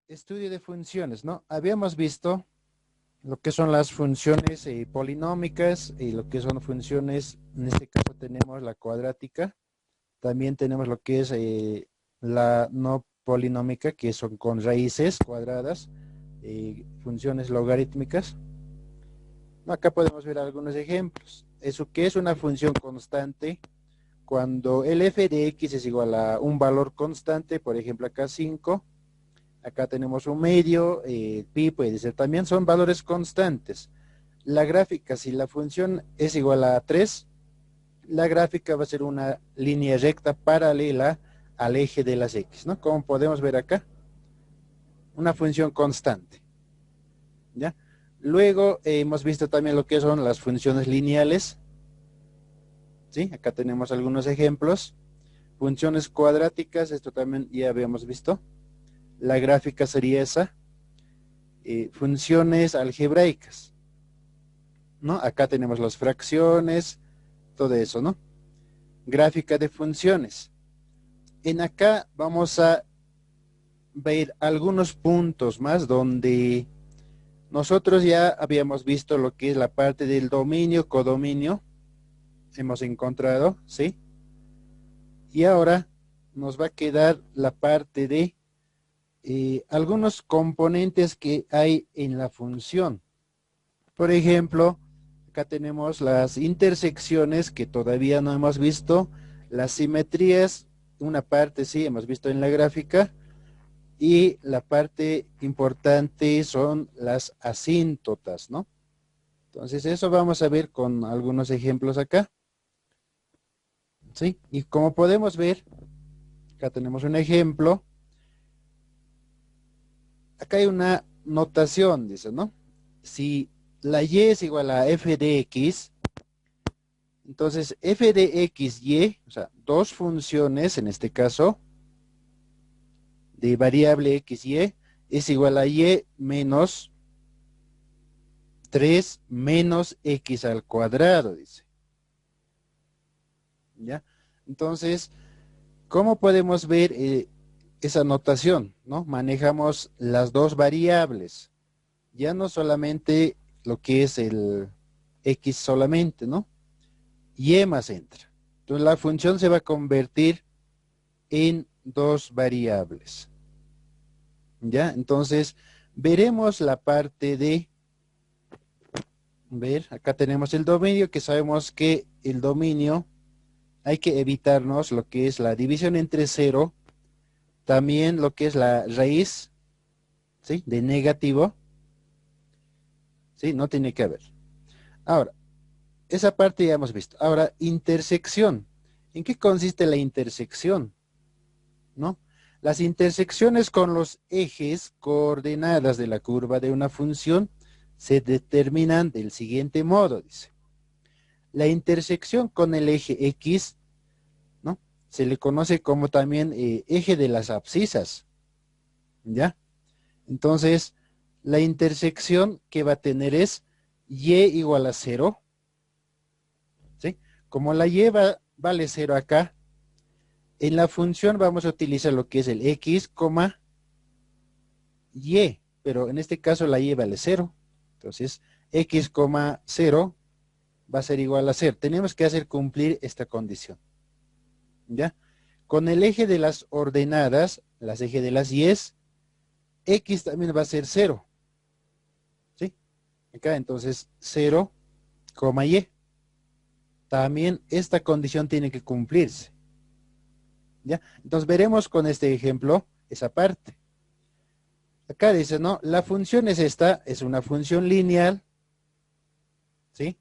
Estudio de funciones, ¿no? Habíamos visto lo que son las funciones polinómicas y lo que son funciones, en este caso tenemos la cuadrática, también tenemos lo que es la no polinómica, que son con raíces cuadradas, funciones logarítmicas. No, acá podemos ver algunos ejemplos. Eso que es una función constante, cuando el f de x es igual a un valor constante, por ejemplo acá 5. Acá tenemos un medio, pi puede ser también, son valores constantes. La gráfica, si la función es igual a 3, la gráfica va a ser una línea recta paralela al eje de las x, ¿no? Como podemos ver acá, una función constante, ¿ya? Luego hemos visto también lo que son las funciones lineales, ¿sí? Acá tenemos algunos ejemplos. Funciones cuadráticas, esto también ya habíamos visto. La gráfica sería esa. Funciones algebraicas, ¿no? Acá tenemos las fracciones, todo eso, ¿no? Gráfica de funciones. En acá vamos a ver algunos puntos más donde nosotros ya habíamos visto lo que es la parte del dominio, codominio, hemos encontrado, ¿sí? Y ahora nos va a quedar la parte de algunos componentes que hay en la función. Por ejemplo, acá tenemos las intersecciones que todavía no hemos visto, las simetrías, una parte sí hemos visto en la gráfica, y la parte importante son las asíntotas, ¿no? Entonces eso vamos a ver con algunos ejemplos acá, ¿sí? Y como podemos ver, acá tenemos un ejemplo, acá hay una notación, dice, ¿no? Si la y es igual a f de x, entonces f de x, y, o sea, dos funciones en este caso, de variable x, y, es igual a y menos 3 menos x al cuadrado, dice. ¿Ya? Entonces, ¿cómo podemos ver esa notación? ¿No? Manejamos las dos variables, ya no solamente lo que es el x solamente, ¿no? Y más entra. Entonces la función se va a convertir en dos variables. ¿Ya? Entonces, veremos la parte de, ver, acá tenemos el dominio, que sabemos que el dominio hay que evitarnos lo que es la división entre cero, también lo que es la raíz, ¿sí? De negativo, ¿sí? No tiene que haber. Ahora, esa parte ya hemos visto. Ahora, intersección. ¿En qué consiste la intersección? ¿No? Las intersecciones con los ejes coordenadas de la curva de una función se determinan del siguiente modo, dice. La intersección con el eje X, ¿no? Se le conoce como también eje de las abscisas, ¿ya? Entonces, la intersección que va a tener es y igual a 0, ¿sí? Como la y vale 0 acá, en la función vamos a utilizar lo que es el x, y, pero en este caso la y vale 0. Entonces, x, 0 va a ser igual a 0. Tenemos que hacer cumplir esta condición, ¿ya? Con el eje de las ordenadas, las ejes de las y's, x también va a ser 0, ¿sí? Acá entonces 0, y. También esta condición tiene que cumplirse, ¿ya? Entonces veremos con este ejemplo esa parte. Acá dice, ¿no? La función es esta, es una función lineal, ¿sí?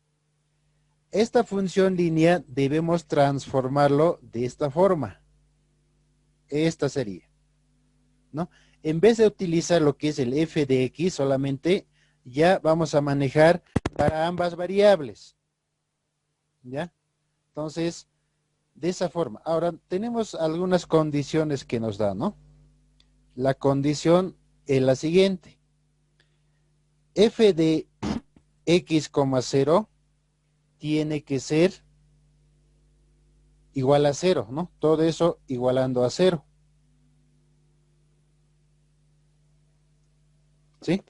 Esta función lineal debemos transformarlo de esta forma. Esta sería, ¿no? En vez de utilizar lo que es el f de x solamente, ya vamos a manejar para ambas variables, ¿ya? Entonces, de esa forma. Ahora, tenemos algunas condiciones que nos da, ¿no? La condición es la siguiente. F de x, 0 tiene que ser igual a 0, ¿no? Todo eso igualando a 0. ¿sí?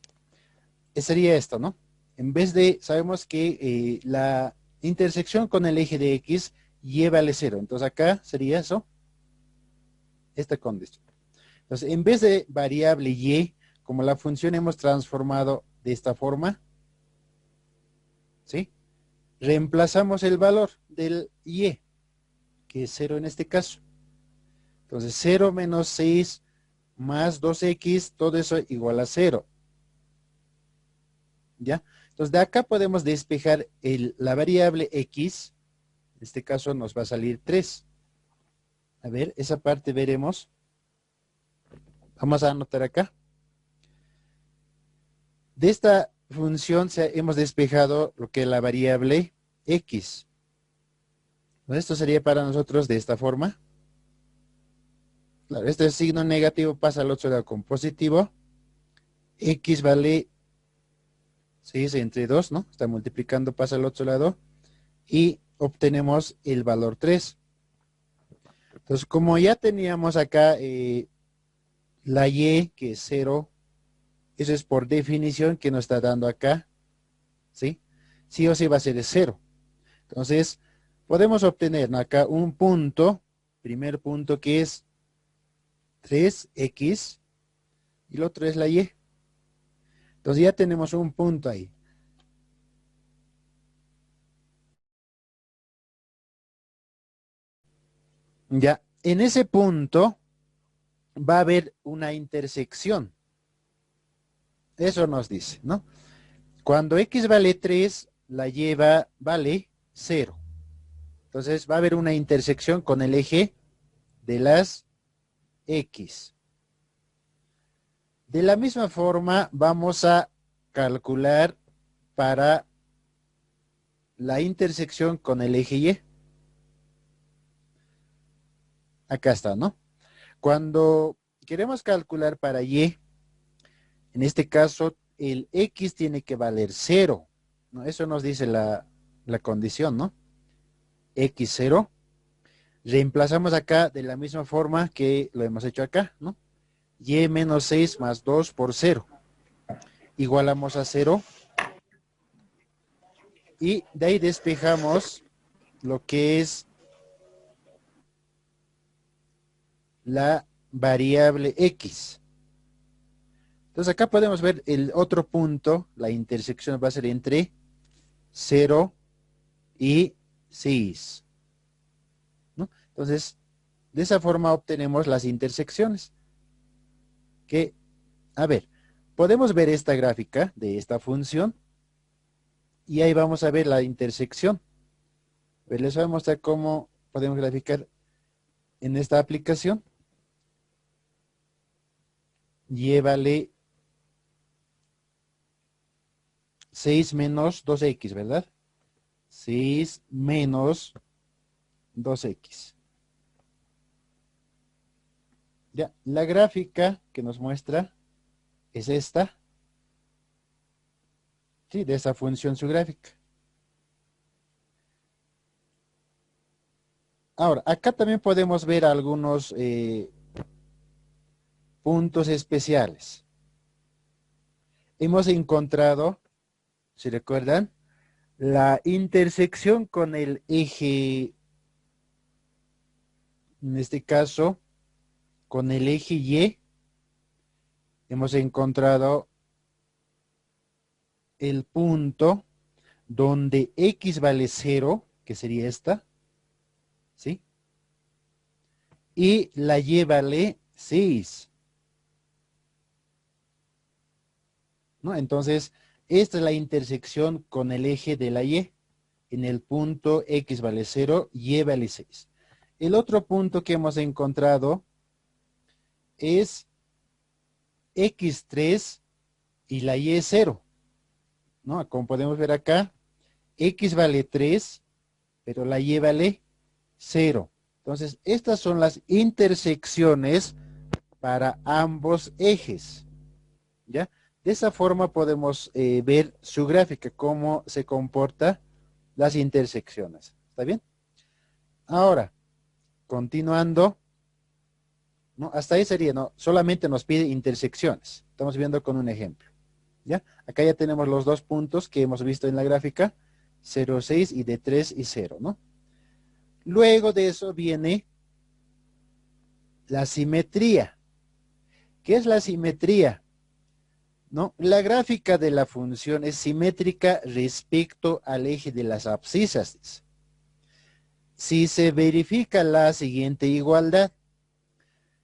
Sería esto, ¿no? En vez de, sabemos que la intersección con el eje de X llévale 0. Entonces acá sería eso, esta condición. Entonces, en vez de variable y, como la función hemos transformado de esta forma, ¿sí? Reemplazamos el valor del y, que es 0 en este caso. Entonces, 0 menos 6 más 2x, todo eso igual a 0. ¿Ya? Entonces, de acá podemos despejar la variable x. En este caso nos va a salir 3. A ver, esa parte veremos. Vamos a anotar acá. De esta función hemos despejado lo que es la variable x. Entonces, esto sería para nosotros de esta forma. Claro, este signo negativo pasa al otro lado con positivo. X vale 6 entre 2, ¿no? Está multiplicando, pasa al otro lado. Y obtenemos el valor 3. Entonces, como ya teníamos acá la y, que es 0, eso es por definición que nos está dando acá, ¿sí? Sí o sí va a ser 0. Entonces, podemos obtener, ¿no?, acá un punto, primer punto, que es 3x, y el otro es la y. Entonces ya tenemos un punto ahí. Ya, en ese punto va a haber una intersección. Eso nos dice, ¿no? Cuando x vale 3, la y vale 0. Entonces va a haber una intersección con el eje de las x. De la misma forma vamos a calcular para la intersección con el eje y. Acá está, ¿no? Cuando queremos calcular para y, en este caso el x tiene que valer 0, ¿no? Eso nos dice la condición, ¿no? X0. Reemplazamos acá de la misma forma que lo hemos hecho acá, ¿no? Y menos 6 más 2 por 0. Igualamos a 0. Y de ahí despejamos lo que es la variable x. Entonces acá podemos ver el otro punto, la intersección va a ser entre 0 y 6, ¿no? Entonces, de esa forma obtenemos las intersecciones. Que, a ver, podemos ver esta gráfica de esta función y ahí vamos a ver la intersección. A ver, les voy a mostrar cómo podemos graficar en esta aplicación. Y vale 6 menos 2x, ¿verdad? 6 menos 2x. Ya, la gráfica que nos muestra es esta. Sí, de esa función su gráfica. Ahora, acá también podemos ver algunos puntos especiales. Hemos encontrado, si recuerdan, la intersección con el eje, en este caso, con el eje Y. Hemos encontrado el punto donde x vale 0, que sería esta, ¿sí? Y la y vale 6, ¿no? Entonces, esta es la intersección con el eje de la y, en el punto x vale 0, y vale 6. El otro punto que hemos encontrado es x3 y la y es 0, ¿no? Como podemos ver acá, x vale 3, pero la y vale 0. Entonces, estas son las intersecciones para ambos ejes, ¿ya? De esa forma podemos ver su gráfica, cómo se comporta las intersecciones. ¿Está bien? Ahora, continuando, ¿no? Hasta ahí sería, ¿no? Solamente nos pide intersecciones. Estamos viendo con un ejemplo. ¿Ya? Acá ya tenemos los dos puntos que hemos visto en la gráfica, 0, 6 y de 3 y 0, ¿no? Luego de eso viene la simetría. ¿Qué es la simetría? ¿No? La gráfica de la función es simétrica respecto al eje de las abscisas. Si se verifica la siguiente igualdad,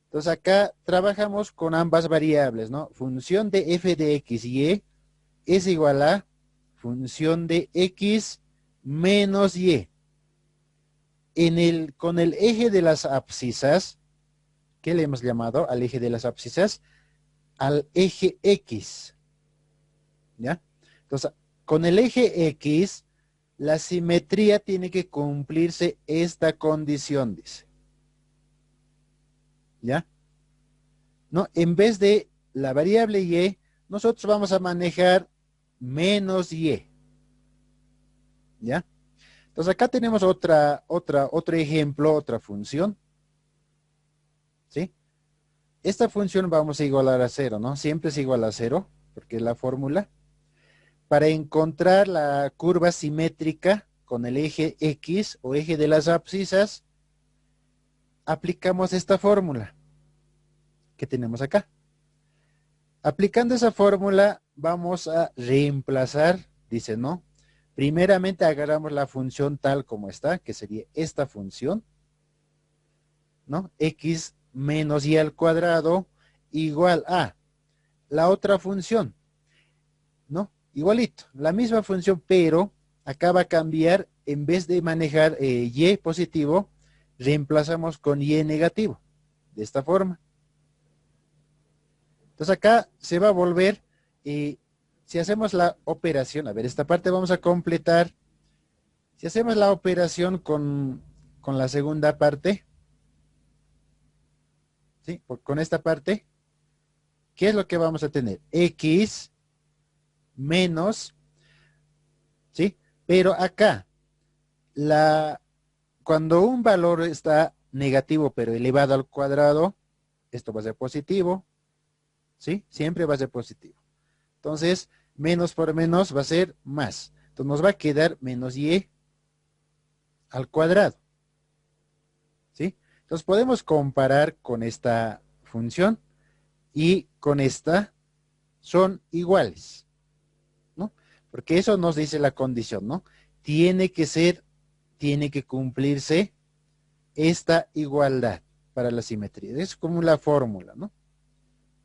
entonces acá trabajamos con ambas variables, ¿no? Función de f de x y y es igual a función de x menos y. Con el eje de las abscisas, ¿qué le hemos llamado al eje de las abscisas? Al eje X, ¿ya? Entonces, con el eje X, la simetría tiene que cumplirse esta condición, dice. ¿Ya? ¿No? En vez de la variable y, nosotros vamos a manejar menos y. ¿Ya? Entonces, acá tenemos otro ejemplo, otra función. ¿Sí? Esta función vamos a igualar a 0, ¿no? Siempre es igual a 0, porque es la fórmula. Para encontrar la curva simétrica con el eje X o eje de las abscisas, aplicamos esta fórmula que tenemos acá. Aplicando esa fórmula, vamos a reemplazar, dice, ¿no? Primeramente agarramos la función tal como está, que sería esta función, ¿no? X menos y al cuadrado igual a la otra función, ¿no? Igualito, la misma función, pero acá va a cambiar, en vez de manejar y positivo, reemplazamos con y negativo, de esta forma. Entonces acá se va a volver, si hacemos la operación, a ver, esta parte vamos a completar, si hacemos la operación con la segunda parte, ¿sí? Con esta parte, ¿qué es lo que vamos a tener? X menos, ¿sí? Pero acá, cuando un valor está negativo pero elevado al cuadrado, esto va a ser positivo, ¿sí? Siempre va a ser positivo. Entonces, menos por menos va a ser más. Entonces nos va a quedar menos y al cuadrado, ¿sí? Entonces podemos comparar con esta función y con esta, son iguales, ¿no? Porque eso nos dice la condición, ¿no? Tiene que cumplirse esta igualdad para la simetría. Es como la fórmula, ¿no?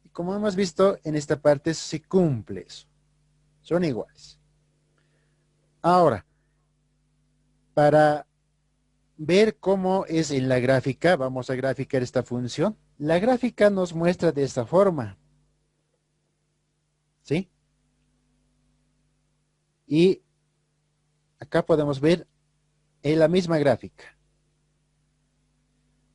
Y como hemos visto, en esta parte se cumple eso. Son iguales. Ahora, para ver cómo es en la gráfica, vamos a graficar esta función. La gráfica nos muestra de esta forma, ¿sí? Y acá podemos ver en la misma gráfica,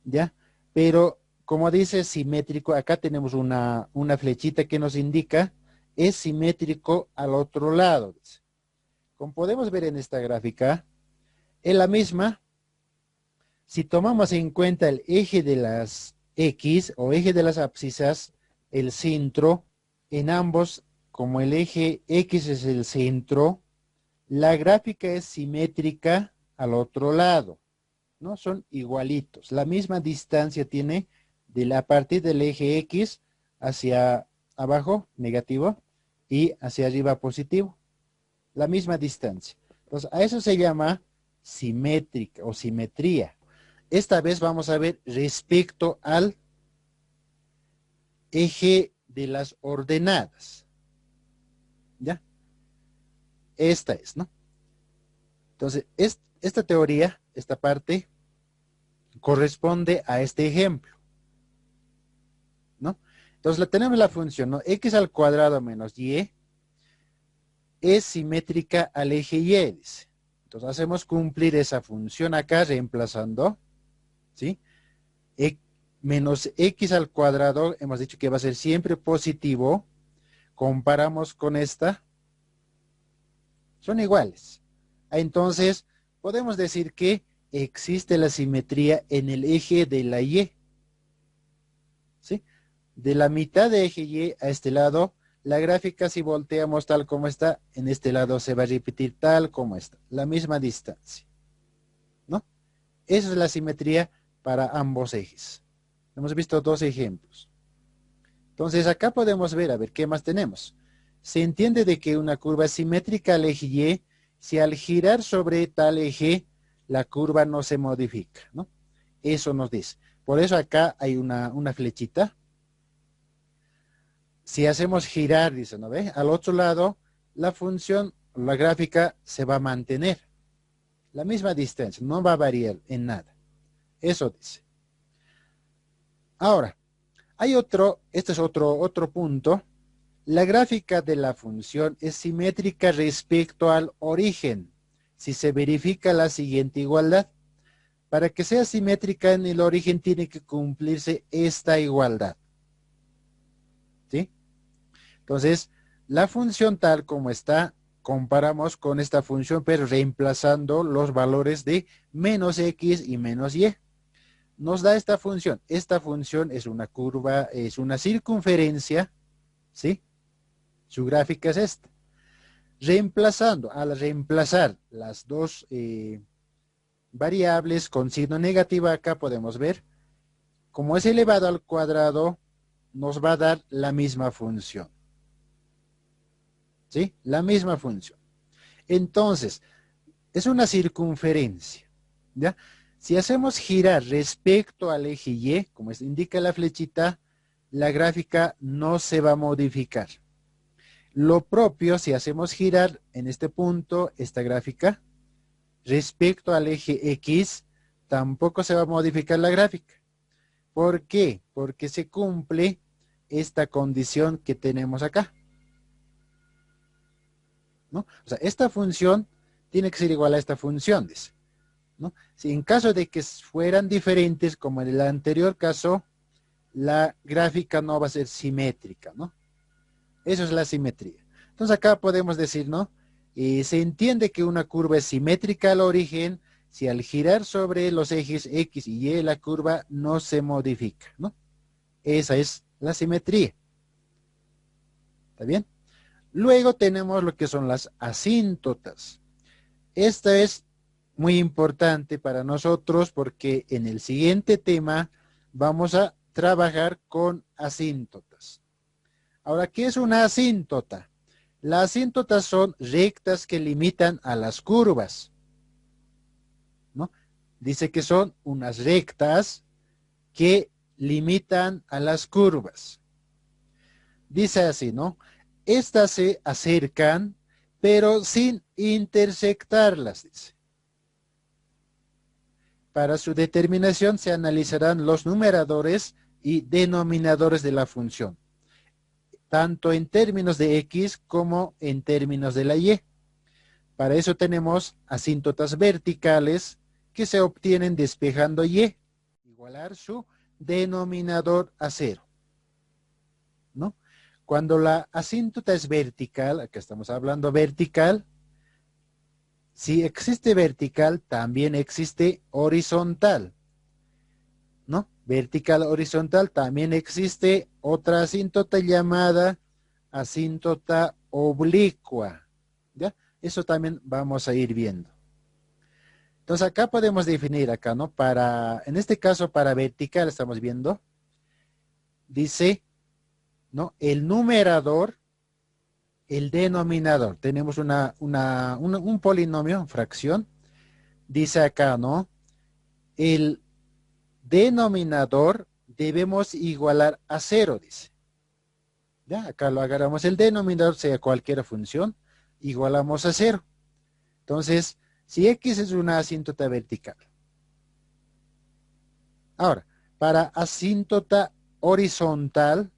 ¿ya? Pero como dice simétrico, acá tenemos una flechita que nos indica es simétrico al otro lado. Como podemos ver en esta gráfica, es la misma. Si tomamos en cuenta el eje de las X o eje de las abscisas, el centro, en ambos, como el eje X es el centro, la gráfica es simétrica al otro lado, ¿no? Son igualitos. La misma distancia tiene a partir del eje X hacia abajo, negativo, y hacia arriba, positivo. La misma distancia. Entonces, a eso se llama simétrica o simetría. Esta vez vamos a ver respecto al eje de las ordenadas. ¿Ya? Esta es, ¿no? Entonces, esta teoría, esta parte, corresponde a este ejemplo, ¿no? Entonces, tenemos la función, ¿no? X al cuadrado menos y es simétrica al eje y. Dice. Entonces, hacemos cumplir esa función acá, reemplazando, ¿sí? Menos x al cuadrado, hemos dicho que va a ser siempre positivo. Comparamos con esta, son iguales. Entonces, podemos decir que existe la simetría en el eje de la y. ¿Sí? De la mitad de eje y a este lado, la gráfica si volteamos tal como está, en este lado se va a repetir tal como está, la misma distancia, ¿no? Esa es la simetría para ambos ejes. Hemos visto dos ejemplos. Entonces acá podemos ver, a ver, ¿qué más tenemos? Se entiende de que una curva es simétrica al eje Y si al girar sobre tal eje, la curva no se modifica, ¿no? Eso nos dice. Por eso acá hay una flechita. Si hacemos girar, dice, ¿no ve? Al otro lado, la función, la gráfica se va a mantener. La misma distancia, no va a variar en nada. Eso dice. Ahora, hay este es otro punto. La gráfica de la función es simétrica respecto al origen, si se verifica la siguiente igualdad. Para que sea simétrica en el origen tiene que cumplirse esta igualdad. ¿Sí? Entonces, la función tal como está, comparamos con esta función, pero reemplazando los valores de menos x y menos y. Nos da esta función. Esta función es una curva, es una circunferencia, ¿sí? Su gráfica es esta. Al reemplazar las dos variables con signo negativo acá podemos ver, como es elevado al cuadrado, nos va a dar la misma función. ¿Sí? La misma función. Entonces, es una circunferencia, ¿ya? Si hacemos girar respecto al eje Y, como indica la flechita, la gráfica no se va a modificar. Lo propio, si hacemos girar en este punto, esta gráfica, respecto al eje X, tampoco se va a modificar la gráfica. ¿Por qué? Porque se cumple esta condición que tenemos acá, ¿no? O sea, esta función tiene que ser igual a esta función, dice, ¿no? Si en caso de que fueran diferentes, como en el anterior caso, la gráfica no va a ser simétrica, ¿no? Eso es la simetría. Entonces acá podemos decir, ¿no? Se entiende que una curva es simétrica al origen si al girar sobre los ejes X y Y la curva no se modifica, ¿no? Esa es la simetría. ¿Está bien? Luego tenemos lo que son las asíntotas. Esta es muy importante para nosotros porque en el siguiente tema vamos a trabajar con asíntotas. Ahora, ¿qué es una asíntota? Las asíntotas son rectas que limitan a las curvas, ¿no? Dice que son unas rectas que limitan a las curvas. Dice así, ¿no? Estas se acercan, pero sin intersectarlas, dice. Para su determinación se analizarán los numeradores y denominadores de la función, tanto en términos de x como en términos de la y. Para eso tenemos asíntotas verticales que se obtienen despejando y, igualar su denominador a 0, ¿no? Cuando la asíntota es vertical, acá estamos hablando vertical, si existe vertical, también existe horizontal, ¿no? Vertical, horizontal, también existe otra asíntota llamada asíntota oblicua, ¿ya? Eso también vamos a ir viendo. Entonces acá podemos definir acá, ¿no? En este caso, para vertical estamos viendo, dice, ¿no? El numerador, el denominador. Tenemos un polinomio, fracción. Dice acá, ¿no? El denominador debemos igualar a 0, dice. Ya, acá lo agarramos el denominador, sea cualquier función, igualamos a 0. Entonces, si x es una asíntota vertical. Ahora, para asíntota horizontal,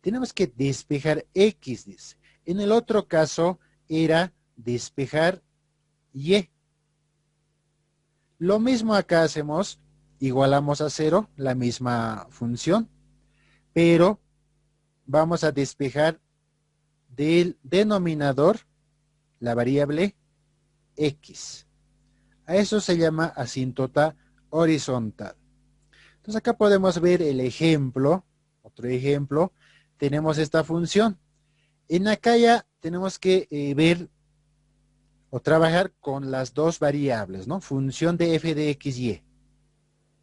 tenemos que despejar x, dice. En el otro caso era despejar y. Lo mismo acá hacemos, igualamos a 0, la misma función, pero vamos a despejar del denominador la variable x. A eso se llama asíntota horizontal. Entonces acá podemos ver el ejemplo, otro ejemplo. tenemos esta función. En acá ya tenemos que ver o trabajar con las dos variables, ¿no? Función de f de x, y.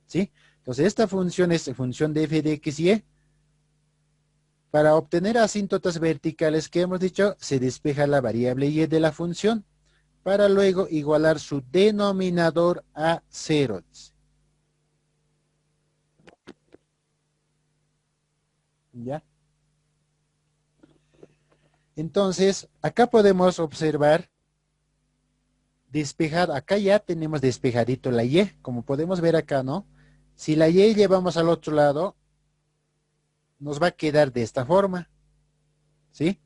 ¿Sí? Entonces, esta función es función de f de x, y. Para obtener asíntotas verticales que hemos dicho, se despeja la variable y de la función para luego igualar su denominador a 0. ¿Ya? Entonces, acá podemos observar, despejar, acá ya tenemos despejadito la y, como podemos ver acá, ¿no? Si la y llevamos al otro lado, nos va a quedar de esta forma, ¿sí?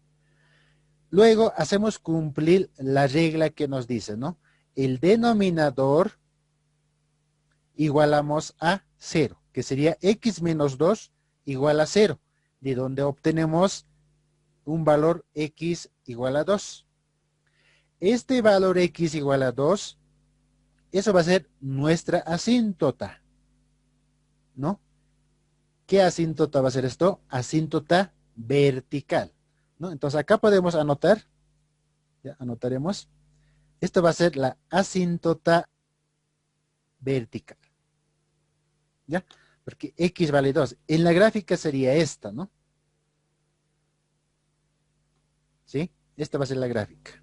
Luego hacemos cumplir la regla que nos dice, ¿no? El denominador igualamos a 0, que sería x menos 2 igual a 0, de donde obtenemos un valor x igual a 2. Este valor x igual a 2, eso va a ser nuestra asíntota, ¿no? ¿Qué asíntota va a ser esto? Asíntota vertical, ¿no? Entonces acá podemos anotar, ya anotaremos, esto va a ser la asíntota vertical, ¿ya? Porque x vale 2. En la gráfica sería esta, ¿no? ¿Sí? Esta va a ser la gráfica.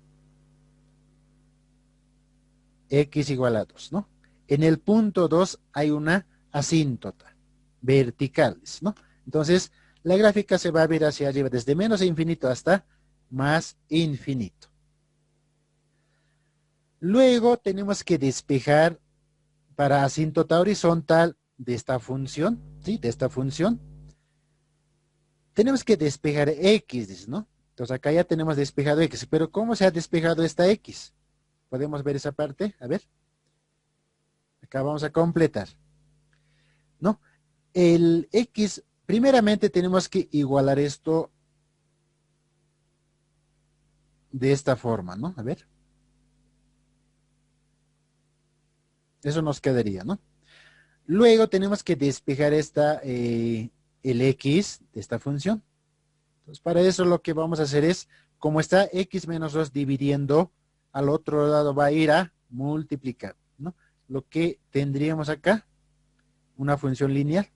X igual a 2, ¿no? En el punto 2 hay una asíntota vertical, ¿no? Entonces, la gráfica se va a ver hacia arriba, desde menos infinito hasta más infinito. Luego tenemos que despejar para asíntota horizontal de esta función, ¿sí? De esta función. Tenemos que despejar x, ¿no? Entonces acá ya tenemos despejado x, pero ¿cómo se ha despejado esta x? ¿Podemos ver esa parte? A ver. Acá vamos a completar, ¿no? El x, primeramente tenemos que igualar esto de esta forma, ¿no? A ver. Eso nos quedaría, ¿no? Luego tenemos que despejar el x de esta función. Entonces, para eso lo que vamos a hacer es, como está x menos 2 dividiendo, al otro lado va a ir a multiplicar, ¿no? Lo que tendríamos acá, una función lineal.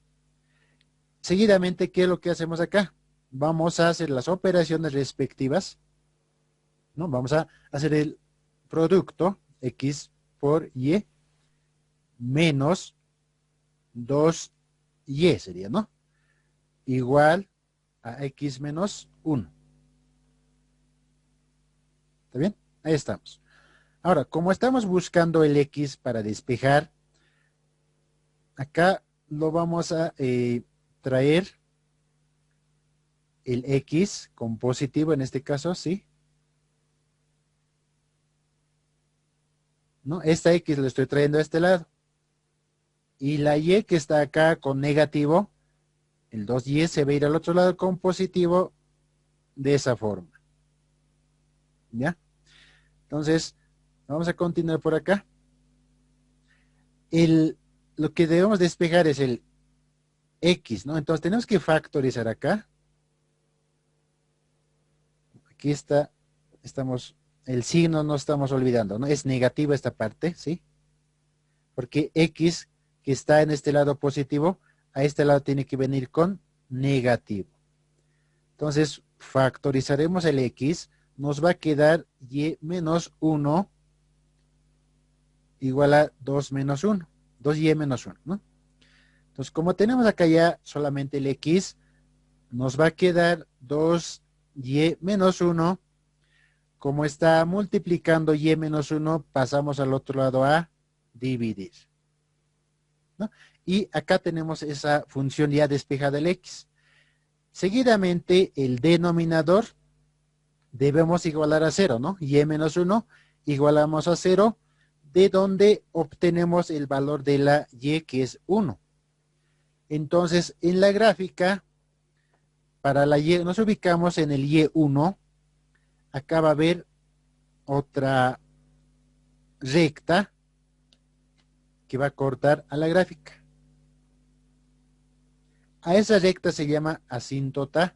Seguidamente, ¿qué es lo que hacemos acá? Vamos a hacer las operaciones respectivas, ¿no? Vamos a hacer el producto x por y menos 2y sería, ¿no? Igual a x menos 1. ¿Está bien? Ahí estamos. Ahora, como estamos buscando el x para despejar, acá lo vamos a traer el x con positivo, en este caso, ¿sí? ¿No? Esta x lo estoy trayendo a este lado. Y la y que está acá con negativo, el 2y se va a ir al otro lado con positivo de esa forma. ¿Ya? Entonces, vamos a continuar por acá. Lo que debemos despejar es el x, ¿no? Entonces tenemos que factorizar acá. Aquí está, el signo no estamos olvidando, ¿no? Es negativo esta parte, ¿sí? Porque x que está en este lado positivo, a este lado tiene que venir con negativo. Entonces, factorizaremos el x, nos va a quedar y menos 1 igual a 2 menos 1, 2y menos 1, ¿no? Entonces, como tenemos acá ya solamente el x, nos va a quedar 2y menos 1. Como está multiplicando y menos 1, pasamos al otro lado a dividir, ¿no? Y acá tenemos esa función ya despejada el x. Seguidamente, el denominador debemos igualar a 0, ¿no? Y menos 1 igualamos a 0, de donde obtenemos el valor de la y, que es 1. Entonces, en la gráfica, para la y, nos ubicamos en el y1. Acá va a haber otra recta que va a cortar a la gráfica. A esa recta se llama asíntota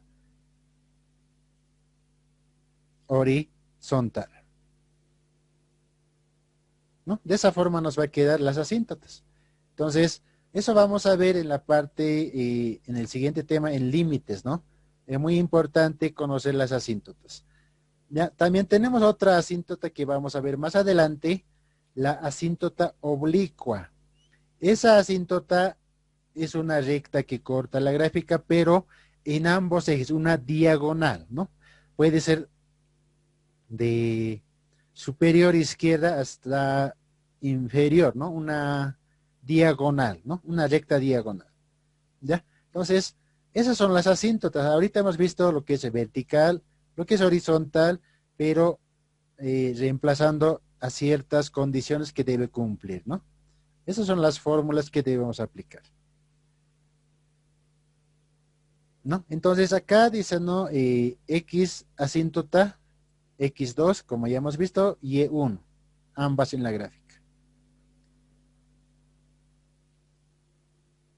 horizontal. ¿No? De esa forma nos va a quedar las asíntotas. Entonces, eso vamos a ver en la parte, en el siguiente tema, en límites, ¿no? Es muy importante conocer las asíntotas. Ya, también tenemos otra asíntota que vamos a ver más adelante, la asíntota oblicua. Esa asíntota es una recta que corta la gráfica, pero en ambos ejes, una diagonal, ¿no? Puede ser de superior izquierda hasta inferior, ¿no? Una diagonal, ¿no? Una recta diagonal, ¿ya? Entonces, esas son las asíntotas. Ahorita hemos visto lo que es vertical, lo que es horizontal, pero reemplazando a ciertas condiciones que debe cumplir, ¿no? Esas son las fórmulas que debemos aplicar, ¿no? Entonces acá dice, ¿no? X asíntota, X2, como ya hemos visto, y Y1, ambas en la gráfica.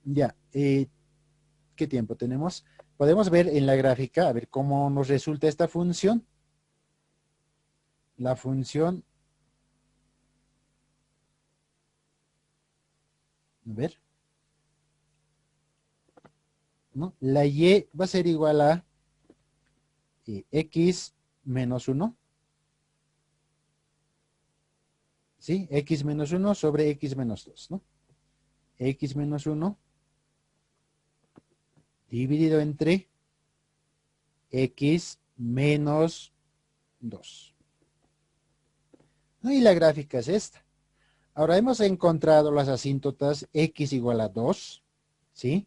Ya, ¿qué tiempo tenemos? Podemos ver en la gráfica, a ver cómo nos resulta esta función. La función, a ver, ¿no? La y va a ser igual a x menos 1, ¿sí? X menos 1 sobre x menos 2, ¿no? X menos 1 dividido entre x menos 2. Y la gráfica es esta. Ahora hemos encontrado las asíntotas x igual a 2, ¿sí?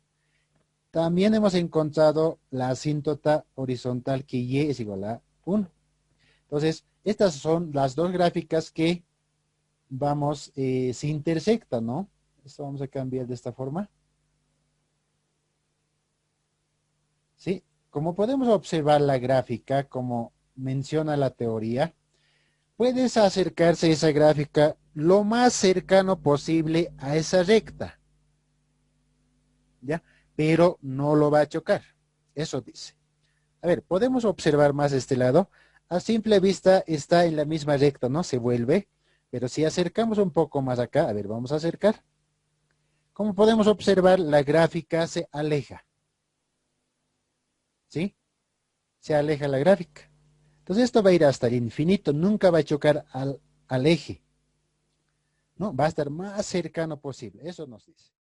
También hemos encontrado la asíntota horizontal que y es igual a 1. Entonces, estas son las dos gráficas que vamos, se intersectan, ¿no? Esto vamos a cambiar de esta forma. ¿Sí? Como podemos observar la gráfica, como menciona la teoría, puedes acercarse a esa gráfica lo más cercano posible a esa recta, ¿ya? Pero no lo va a chocar. Eso dice. A ver, podemos observar más este lado. A simple vista está en la misma recta, ¿no? Se vuelve. Pero si acercamos un poco más acá, a ver, vamos a acercar. Como podemos observar, la gráfica se aleja, ¿sí? Se aleja la gráfica. Entonces esto va a ir hasta el infinito, nunca va a chocar al eje, ¿no? Va a estar más cercano posible, eso nos dice.